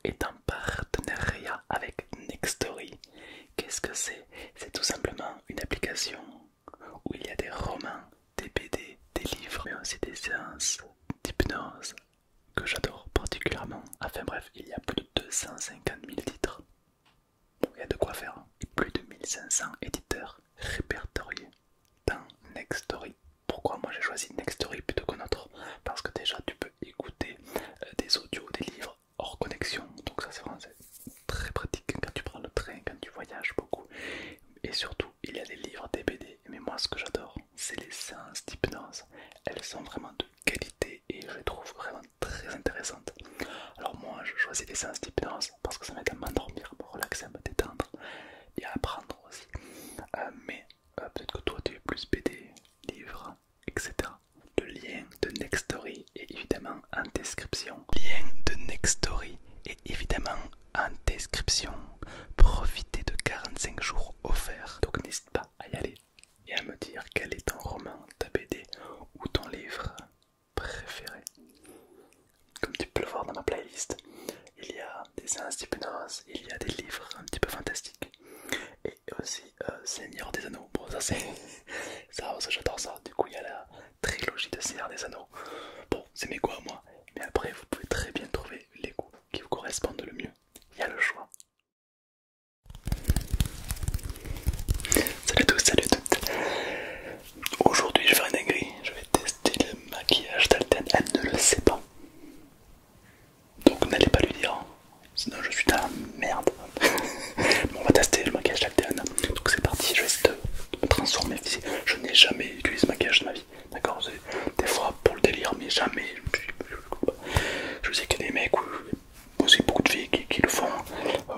est en partenariat avec Nextory. Qu'est-ce que c'est? C'est tout simplement une application où il y a des romans, des BD, des livres, mais aussi des séances d'hypnose que j'adore particulièrement. Enfin bref, il y a plus de 250 000 titres. Bon, il y a de quoi faire, hein. Et plus de 1500 éditeurs répertoriés dans Nextory. Pourquoi moi j'ai choisi Nextory plutôt qu'un autre? Parce que déjà tu peux écouter des audios, des livres hors connexion. Donc ça c'est vraiment très pratique quand tu prends le train, quand tu voyages beaucoup. Et surtout il y a des livres, des BD. Mais moi ce que j'adore c'est les séances d'hypnose. Elles sont vraiment de qualité et je les trouve vraiment très intéressantes. Alors moi je choisis les séances d'hypnose parce que ça m'aide à m'endormir, à me relaxer, à me détendre et à apprendre aussi. Mais peut-être que toi tu es plus BD, livre, etc. Le lien de Nextory est évidemment en description. Lien de Nextory est évidemment en description. Profitez de 45 jours offerts. Donc n'hésite pas à y aller et à me dire quel est ton roman, ta BD ou ton livre préféré. Comme tu peux le voir dans ma playlist, il y a des séances d'hypnose, il y a des livres un petit peu fantastiques et aussi Seigneur des Anneaux. Bon, ça c'est. Ça j'adore ça. Du coup, il y a la trilogie de Seigneur des Anneaux. Bon, c'est mes goûts à moi, mais après, vous pouvez très bien trouver les goûts qui vous correspondent le mieux. Il y a le choix. Salut à tous, salut à toutes. Aujourd'hui, je vais faire une dinguerie. Je vais tester le maquillage d'Alten. Elle ne le sait pas. Donc, n'allez pas lui dire. Sinon, je suis dans la merde. Bon, on va tester le maquillage d'Alten. Donc, c'est parti. Je vais essayer de me transformer. Je n'ai jamais utilisé ce maquillage de ma vie. D'accord? Des fois pour le délire, mais jamais. Je sais qu'il y a des mecs ou aussi beaucoup de filles qui le font.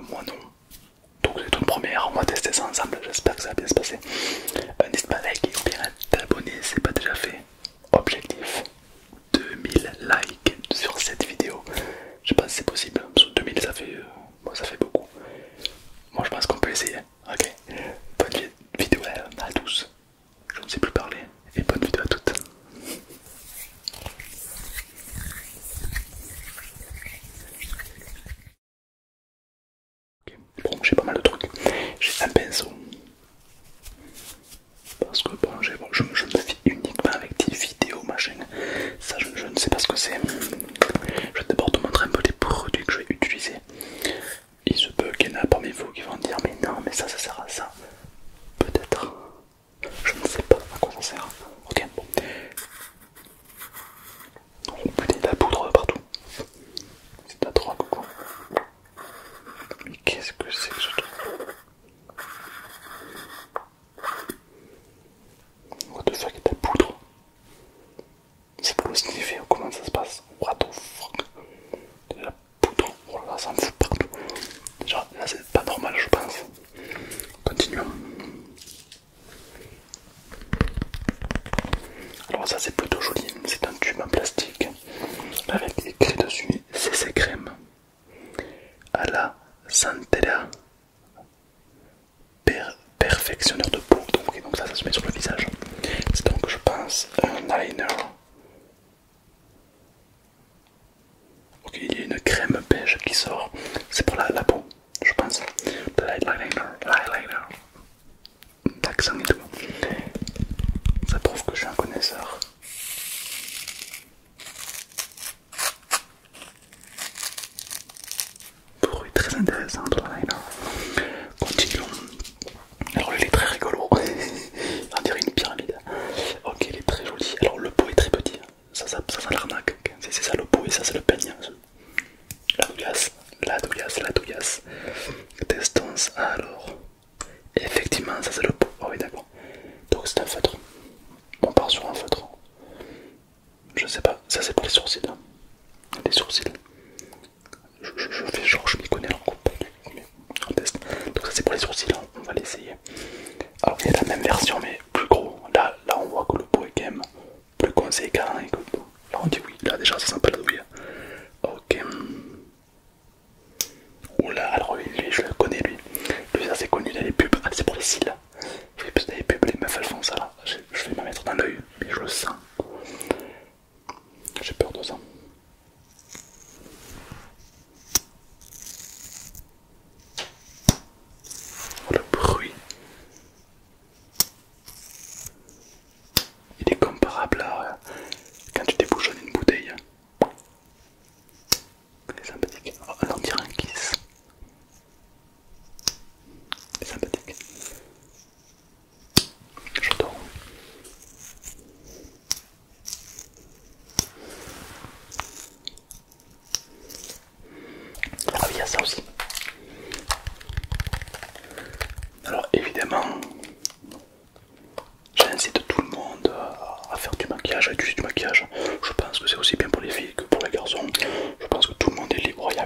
Moi, non. Donc c'est une première, on va tester ça ensemble, j'espère que ça va bien se passer. N'hésite pas à liker ou bien à t'abonner si c'est pas déjà fait. Objectif 2000 likes sur cette vidéo. Je sais pas si c'est possible, parce que 2000 ça fait, ça fait beaucoup. Moi je pense qu'on peut essayer. Ok, bonne vidéo à tous. Je ne sais plus parler. Et bonne vidéo à toutes. Okay. Bon, j'ai pas mal de trucs. J'ai un pinceau. Parce que bon, je me fie uniquement avec des vidéos, machin. Ça, je ne sais pas ce que c'est. Je vais d'abord te montrer un peu les produits que je vais utiliser. Il se peut qu'il y en a parmi vous qui vont dire mais non, mais ça sert à ça. Peut-être. Je ne sais pas à quoi ça sert. Ok, bon. Oh putain, de la poudre partout. C'est de la drogue ou quoi? Mais qu'est-ce que c'est que ce truc? What the fuck, il y a de la poudre? C'est pour le sniffer ou comment ça se passe? What the fuck? De la poudre, oh là là, ça me fout partout. Déjà, là c'est pas normal, je pense. Continuons. Alors ça c'est plutôt joli, c'est un tube en plastique avec écrit dessus CC crème à la Centella perfectionneur de peau. Donc ça se met sur le visage. C'est donc je pense un eyeliner. Ok, il y a une crème beige qui sort. C'est pour la peau, je pense. L'eyeliner. L'accent et tout. Ça prouve que je suis un connaisseur. Bruit très intéressant de l'eyeliner. Continuons. Alors il est très rigolo. On dirait une pyramide. Ok, il est très joli. Alors le pot est très petit. Ça sent l'arnaque. C'est ça le pot et ça c'est le peigne. La douillasse. Testons alors. Effectivement, ça c'est le pot. Oh oui, d'accord. Donc c'est un feutre. On part sur un feutre. Je sais pas, ça c'est pour les sourcils. Les sourcils. Je fais genre, je m'y connais alors qu'on on teste. Donc ça c'est pour les sourcils, on va l'essayer. Alors il y a la même version mais plus gros. Là on voit que le pot est quand même plus conséquent. Et que... Là on dit oui, là déjà ça sent pas la douille. Ok. Oula, alors lui je le connais lui. Lui ça c'est connu dans les pubs. Ah c'est pour les cils. Oui, parce que dans les pubs les meufs elles font ça là. Je vais me mettre dans l'œil, mais je le sens. J'ai peur de ça.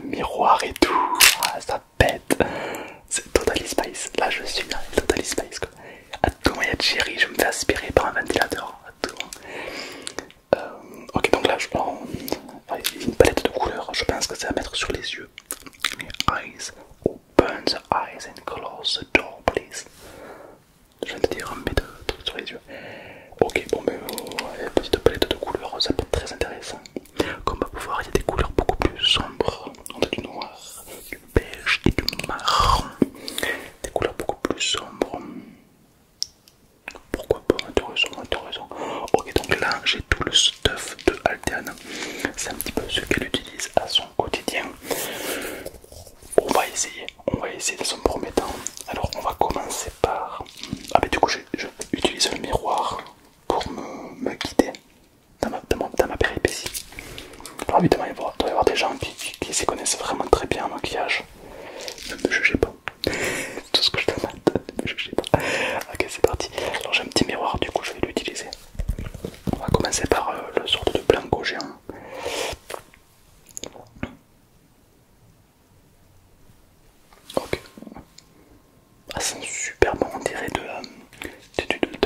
miroir et tout. Ah, ça pète. C'est Totally Spice. Là, je suis dans les Totally Spice quoi. À tout moment, il y a Cherry, je me fais aspirer par un ventilateur. À tout moment. Ok, donc là, il y a une palette de couleurs. Je pense que c'est à mettre sur les yeux. Eyes, open the eyes and close the door, please. Je viens de dire un peu de trucs sur les yeux. Ok, bon, mais petite palette de couleurs, ça peut être très intéressant. Comme on va pouvoir, il y a des couleurs beaucoup plus sombres. On a du noir, du beige et du marron. Des couleurs beaucoup plus sombres. Pourquoi pas, intéressant, intéressant. Ok, donc là, j'ai tout le stuff de Alteane. C'est un petit peu ce qu'elle utilise à son quotidien. On va essayer dans un premier temps. Alors, on va commencer par... Ah, mais du coup, j'utilise le miroir pour me guider dans ma péripétie. Alors, évidemment, il doit y avoir des gens qui s'y connaissent vraiment très bien en maquillage. Ne me jugez pas. Tout ce que je demande, ne me jugez pas. Ok, c'est parti. Alors, j'ai un petit miroir, du coup, je vais l'utiliser. On va commencer par le sorte de blanco géant. Ok. Ah, ça sent super bon, on dirait de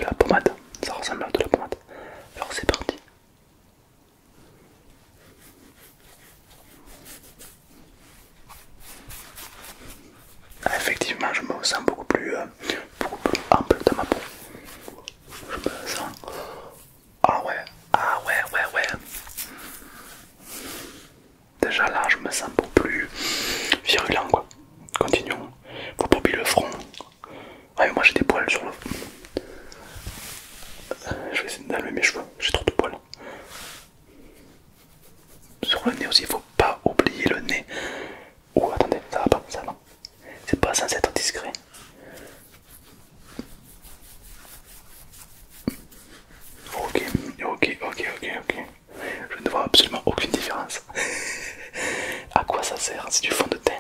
la pommade. Ça ressemble à de la pommade. Alors c'est parti. Ah, effectivement, je me sens beaucoup plus ample dans ma peau. Je me sens... Ah ouais, ah ouais, ouais, ouais. Déjà là, je me sens beaucoup plus virulent quoi. Continuons. Faut pas oublier le front. Ouais, moi j'ai des poils sur le... Je vais essayer d'enlever mes cheveux, j'ai trop de poils. Sur le nez aussi, faut pas oublier le nez. Oh, attendez, ça va pas, ça non. C'est pas censé être discret. Ok, ok, ok, ok, ok. Je ne vois absolument aucune différence. À quoi ça sert? C'est du fond de teint.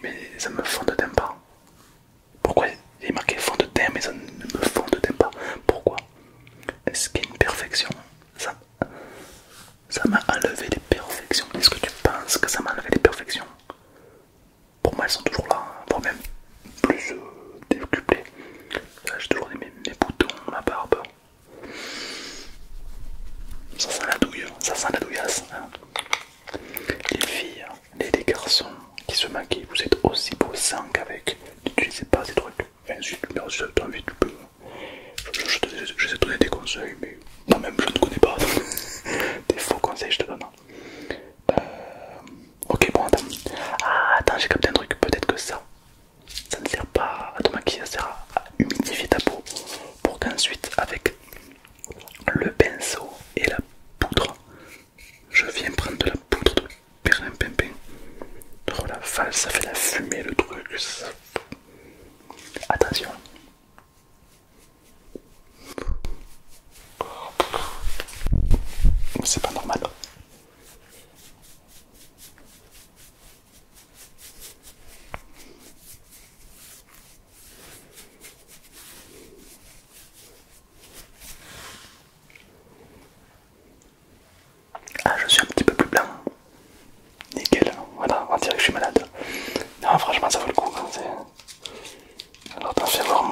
Mais ça me fond de teint pas. Pourquoi il est marqué fond de teint mais ça ne me fond de teint pas? Pourquoi? Est-ce qu'il y a une perfection? Ça m'a enlevé les perfections. Est-ce que tu penses que ça m'a enlevé les perfections? Pour moi elles sont toujours là, voire même plus décuplées. J'ai toujours mes boutons, ma barbe. Ça sent la douille, ça sent la douillasse. Hein. Les filles, les garçons qui se maquillent, vous êtes aussi beaux sang qu'avec. N'utilisez pas ces trucs. Enfin, si tu as envie, tu peux. Je sais te donner des conseils, mais moi-même je ne connais pas. Des faux conseils, je te donne. Ok, bon, attends. Ah, attends, j'ai capté un truc. Peut-être que ça ne sert pas à te maquiller, ça sert à humidifier ta peau. Pour qu'ensuite, avec le pinceau et la poudre, je viens prendre de la poudre de perlimpinpin. Oh la vache, ça fait la fumée le truc. Attention. C'est pas normal. Ah, je suis un petit peu plus blanc. Nickel. Voilà, on dirait que je suis malade. Non, franchement, ça vaut le coup. Hein, alors, t'en fais voir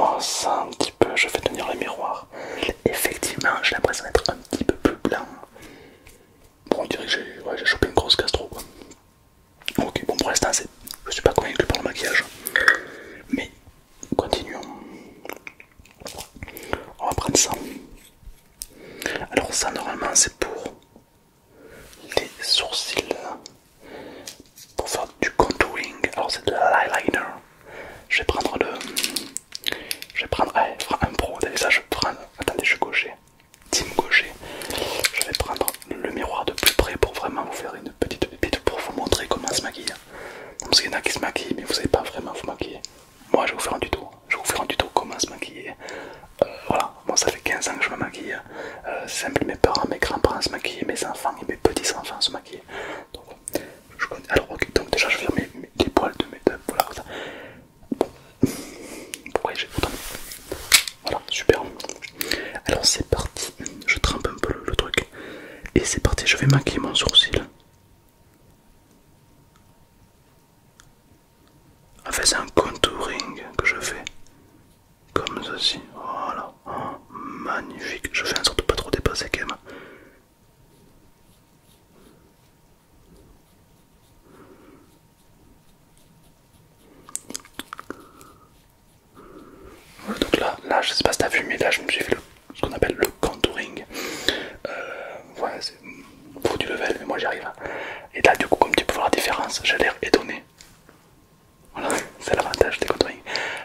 fait, c'est un contouring que je fais. Comme ceci. Voilà. Oh, magnifique. Je fais en sorte de pas trop dépasser quand même. Voilà, donc là, je sais pas si t'as vu, mais là, je me suis fait ce qu'on appelle le contouring. Ouais, c'est faut du level, mais moi j'y arrive. Et là, du coup, comme tu peux voir la différence, j'ai l'air étonné. Voilà, c'est l'avantage des contouring.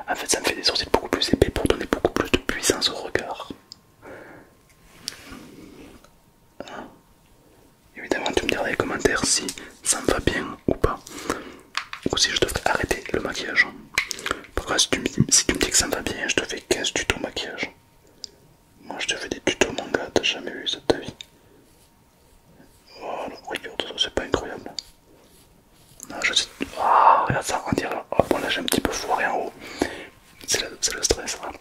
En fait, ça me fait des sourcils beaucoup plus épais pour donner beaucoup plus de puissance au regard. Évidemment, tu me diras dans les commentaires si ça me va bien ou pas. Ou si je devrais arrêter le maquillage. Par contre, si tu me dis que ça me va bien, je te fais 15 tutos maquillage. Moi, je te fais des tutos manga, t'as jamais vu ça de ta vie. Voilà, regarde, ça c'est pas incroyable. Non, je sais. Ah, regarde ça, on dirait. Oh, bon, là j'ai un petit peu foiré en haut. C'est le stress. Hein.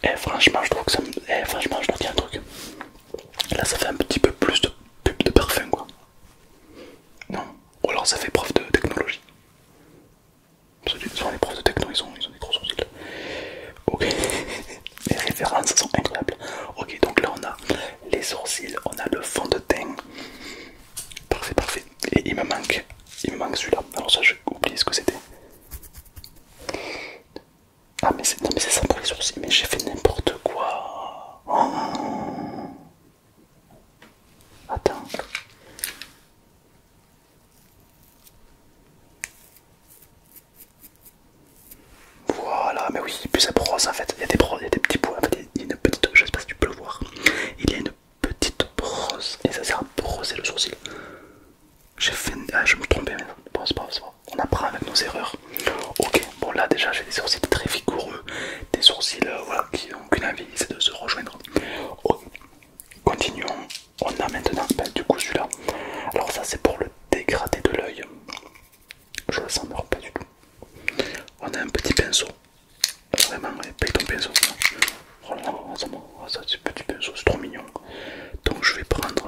Et franchement, je trouve que ça me. Franchement, je trouve qu'il y a un truc. Là, ça fait un petit peu plus de pub de parfum, quoi. Non. Ou alors ça fait preuve de technologie. Souvent les profs de techno, ils ont des gros sourcils. Ok. Les références sont incroyables. Ok, donc là on a les sourcils, on a le fond de teint. Parfait, parfait. Et il me manque celui-là. Alors ça, j'ai oublié ce que c'était. Ah mais c'est non mais c'est ça pour les sourcils. Mais j'ai fait n'importe quoi. Oh. Attends. Voilà, mais oui, puis ça brosse en fait. Il y a des petits points. En fait, il y a une petite. Je sais pas si tu peux le voir. Il y a une petite brosse et ça sert à brosser le sourcil. J'ai fait. Ah, je me trompais, mais bon, c'est pas grave. On apprend avec nos erreurs. Ok, bon, là déjà, j'ai des sourcils très vigoureux. Des sourcils voilà, qui n'ont qu'une envie, c'est de se rejoindre. Ok, continuons. On a maintenant, du coup, celui-là. Alors, ça, c'est pour le dégradé de l'œil. Je le sens, mais pas du tout. On a un petit pinceau. Vraiment, paye ton pinceau. Oh là là, ça, c'est petit pinceau, c'est trop mignon. Donc, je vais prendre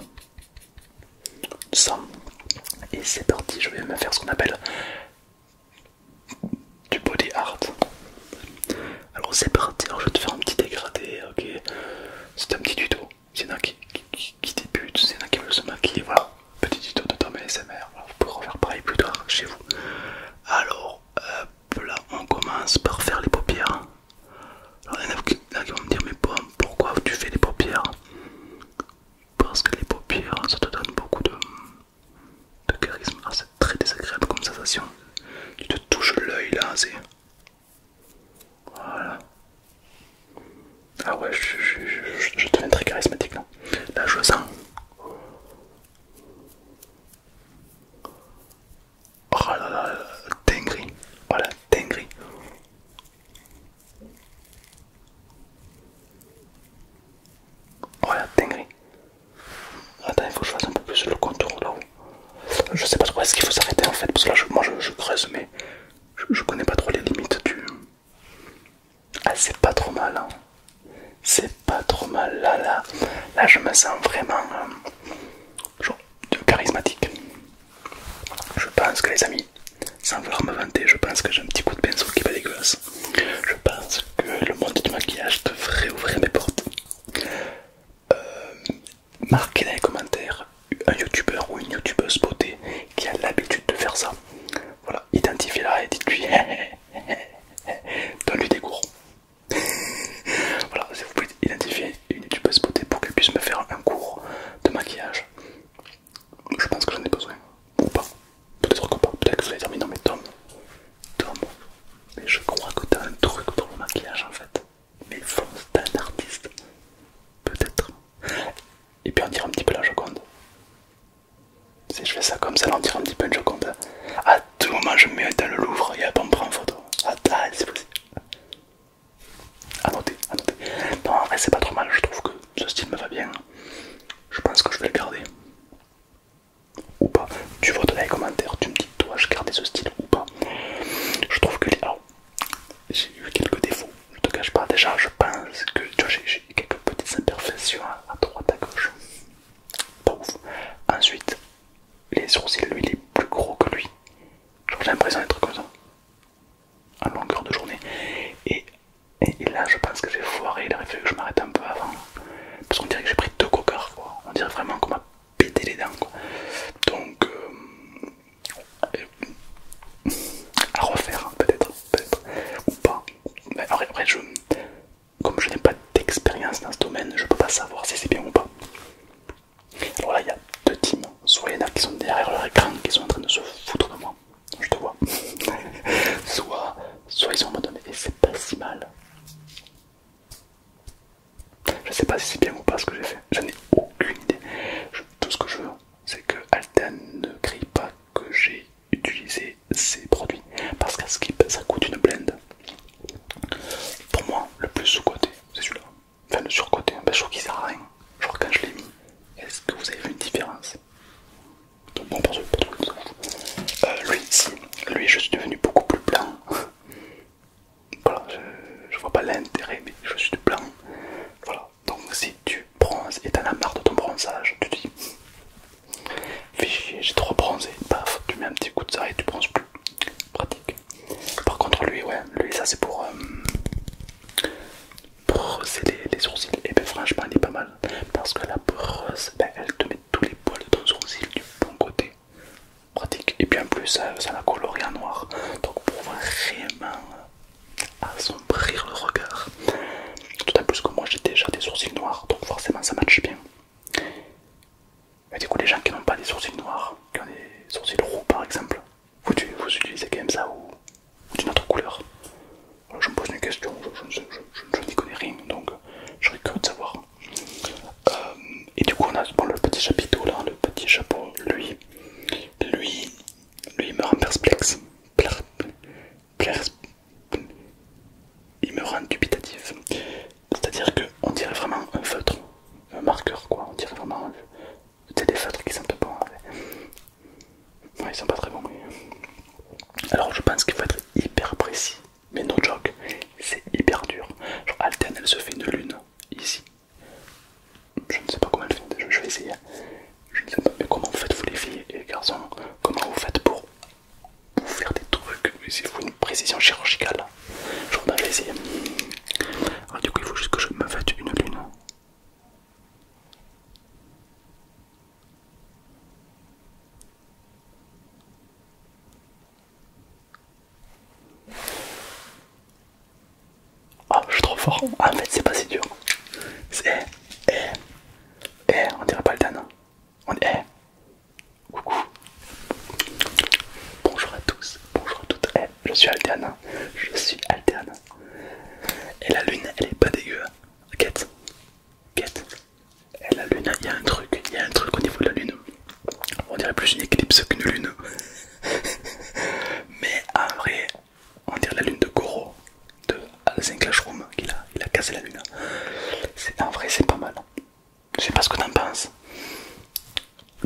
ça. Et c'est parti, je vais me faire ce qu'on appelle du body art. Alors c'est parti, alors je vais te faire un petit dégradé, ok. C'est un petit tuto. S'il y en a qui débutent, s'il y en a qui veulent se maquiller, voilà. Petit tuto de Tom ASMR. Voilà, vous pourrez refaire pareil plus tard chez vous. Alors, là on commence par faire les paupières. Alors il y en a qui vont me dire, mais bon, pourquoi tu fais les paupières? Parce que les paupières, ça te donne beaucoup de charisme. Ah, c'est très désagréable comme sensation. Tu te touches l'œil là, c'est... Voilà. Ah ouais, je deviens très charismatique là. Là je le sens. Oh là là, dinguerie. Voilà, dinguerie. Voilà, dinguerie. Attends, il faut que je fasse un peu plus le contour là-haut. Je sais pas trop, est-ce qu'il faut s'arrêter en fait? Parce que là, moi je creuse, mais je connais pas trop les limites du... Ah, c'est pas trop mal, hein. C'est pas trop mal, là je me sens vraiment genre, charismatique. Je pense que les amis, sans vouloir me vanter, je pense que j'ai un petit coup de pinceau qui est pas dégueulasse. Je pense que le monde du maquillage devrait ouvrir mes portes. Marquez dans les commentaires un youtubeur ou une youtubeuse beauté qui a l'habitude de faire ça. Voilà, identifiez-la et dites-lui donne-lui des cours. Voilà, si vous pouvez identifier une youtubeuse beauté pour qu'elle puisse me faire un cours de maquillage, je pense que j'en ai besoin. Ou pas. Peut-être que pas. Peut-être que vous allez dire, mais non, mais Tom, mais je crois que t'as un truc pour le maquillage en fait. Mais fonce, t'es un artiste. Peut-être. Et puis on dirait un petit peu la Joconde. Si je fais ça comme ça, là, on dirait un petit peu une Joconde. À tout moment, je me mets dans le Louvre et on me prend en photo. Ah, c'est possible. À noter, à noter. Non, en vrai, c'est pas trop mal. Je trouve que ce style me va bien. Je pense que je vais le garder. Ou pas. Tu votes dans les commentaires. Tu me dis, toi, je garder ce style ou pas. Je trouve que alors, j'ai eu quelques défauts. Je te cache pas. Déjà, je pense que tu vois, j'ai quelques petites imperfections à droite, à gauche. Pas ouf. Ensuite, les sourcils, lui, il est plus gros que lui. J'ai l'impression d'être comme ça. ça l'a coloré en noir. Donc pour vraiment assombrir le regard. D'autant plus que moi j'ai déjà des sourcils noirs, donc forcément ça matche bien. Mais du coup les gens qui n'ont pas des sourcils noirs, qui ont des sourcils roux par exemple, vous utilisez quand même ça ou d'une autre couleur? Alors, je me pose une question, je n'y connais rien, donc je serais curieux de savoir. Et du coup on a bon, le petit chapiteau là, le petit chapeau, lui il me rend perplexe. Il me rend dubitatif. C'est-à-dire qu'on dirait vraiment un feutre, un marqueur quoi, on dirait vraiment des feutres qui sentent bon. Ouais, ils sont pas très bons. Alors je pense qu'il faut être hyper précis, mais no joke, c'est hyper dur. Genre Alten elle se fait une lune ici. Je ne sais pas comment elle fait, je vais essayer. Je ne sais pas, mais comment vous faites vous les filles et les garçons? Comment vous faites pour faire des trucs? Il faut une précision chirurgicale. Genre on va essayer. Alors du coup il faut juste que je me fasse une lune. Oh, je suis trop fort. Ah, en fait, c'est pas si dur. C'est. On dirait pas le Dan. On est. Coucou. Bonjour à tous. Bonjour à toutes. Je suis Altéane. Je suis Altéane. Et la lune, elle est pas dégueu. Quête. Quête. Et la lune, il y a un truc. Il y a un truc au niveau de la lune. On dirait plus une éclipse qu'une lune. Mais en vrai, on dirait la lune de Goro de Alzen Clashroom. Il a cassé la lune. En vrai, c'est pas mal. Je sais pas ce que t'en penses.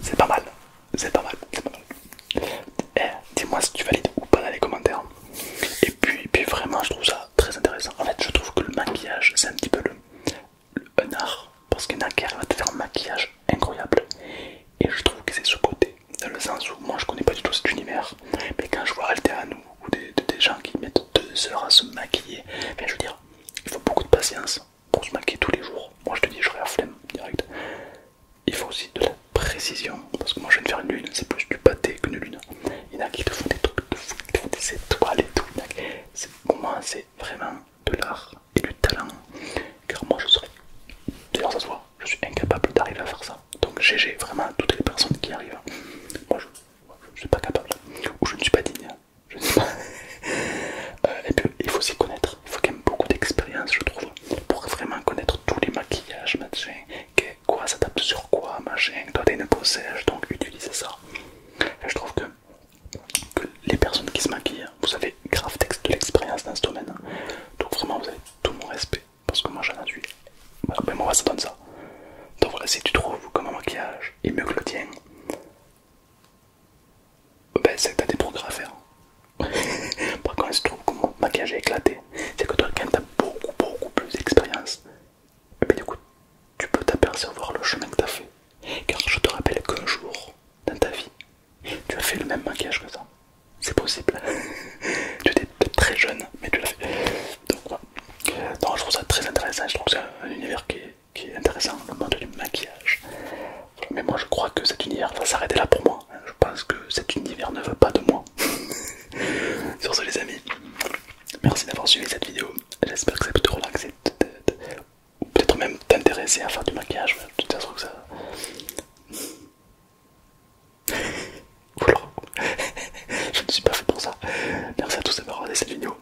C'est pas mal. C'est pas mal. C'est pas mal. Dis-moi si tu valides ou pas dans les commentaires. Et puis vraiment, je trouve ça très intéressant. En fait, je trouve que le maquillage, c'est un petit peu un art. Parce qu'il y en a qui arrivent à te faire un maquillage incroyable. Et je trouve que c'est ce côté. Dans le sens où moi, je connais pas du tout cet univers. Mais quand je vois Altéane ou des gens qui mettent 2 heures à se maquiller, je veux dire, il faut beaucoup de patience pour se maquiller tous les jours. Moi, je te dis, j'aurais la flemme direct. Il faut aussi de la précision, parce que moi je viens de faire une lune, c'est plus du pâté qu'une lune. Il y en a qui te font des trucs de fou, qui te font des étoiles et tout. Pour moi c'est vraiment de l'art et du talent, car moi je serais, d'ailleurs ça se voit, je suis incapable d'arriver à faire ça. Donc GG vraiment à toutes les personnes qui arrivent. Moi je suis pas capable, ou je ne suis pas digne, je ne sais pas. Et puis il faut s'y connaître, il faut quand même beaucoup d'expérience je trouve, pour vraiment connaître tous les maquillages, machin, quoi s'adapte sur quoi, machin, toi t'es une peau sèche, donc utilise ça. Et je trouve que les personnes qui se maquillent, vous avez grave de l'expérience dans ce domaine, donc vraiment vous avez tout mon respect, parce que moi j'en ai eu. Voilà, ben moi ça donne ça. Donc voilà, si tu trouves que mon maquillage est mieux que le tien, ben c'est que t'as des progrès à faire. Par contre, si tu trouves que mon maquillage est éclaté, c'est que toi quand même t'as beaucoup plus d'expérience. Et ben du coup, tu peux t'apercevoir le chemin que t'as fait. Car je te rappelle qu'un jour, dans ta vie, tu as fait le même maquillage que ça. C'est possible. Tu étais peut-être très jeune, mais tu l'as fait. Donc voilà. Non, je trouve ça très intéressant. Je trouve que c'est un univers qui est intéressant, le monde du maquillage. Mais moi, je crois que cet univers va s'arrêter là pour moi. Je pense que cet univers ne veut pas de moi. Sur ce, les amis, merci d'avoir suivi cette vidéo. J'espère que ça peut te relaxer, ou peut-être même t'intéresser à faire du maquillage. Tu te que ça. Voilà. Je ne suis pas fait pour ça. Merci à tous d'avoir regardé cette vidéo.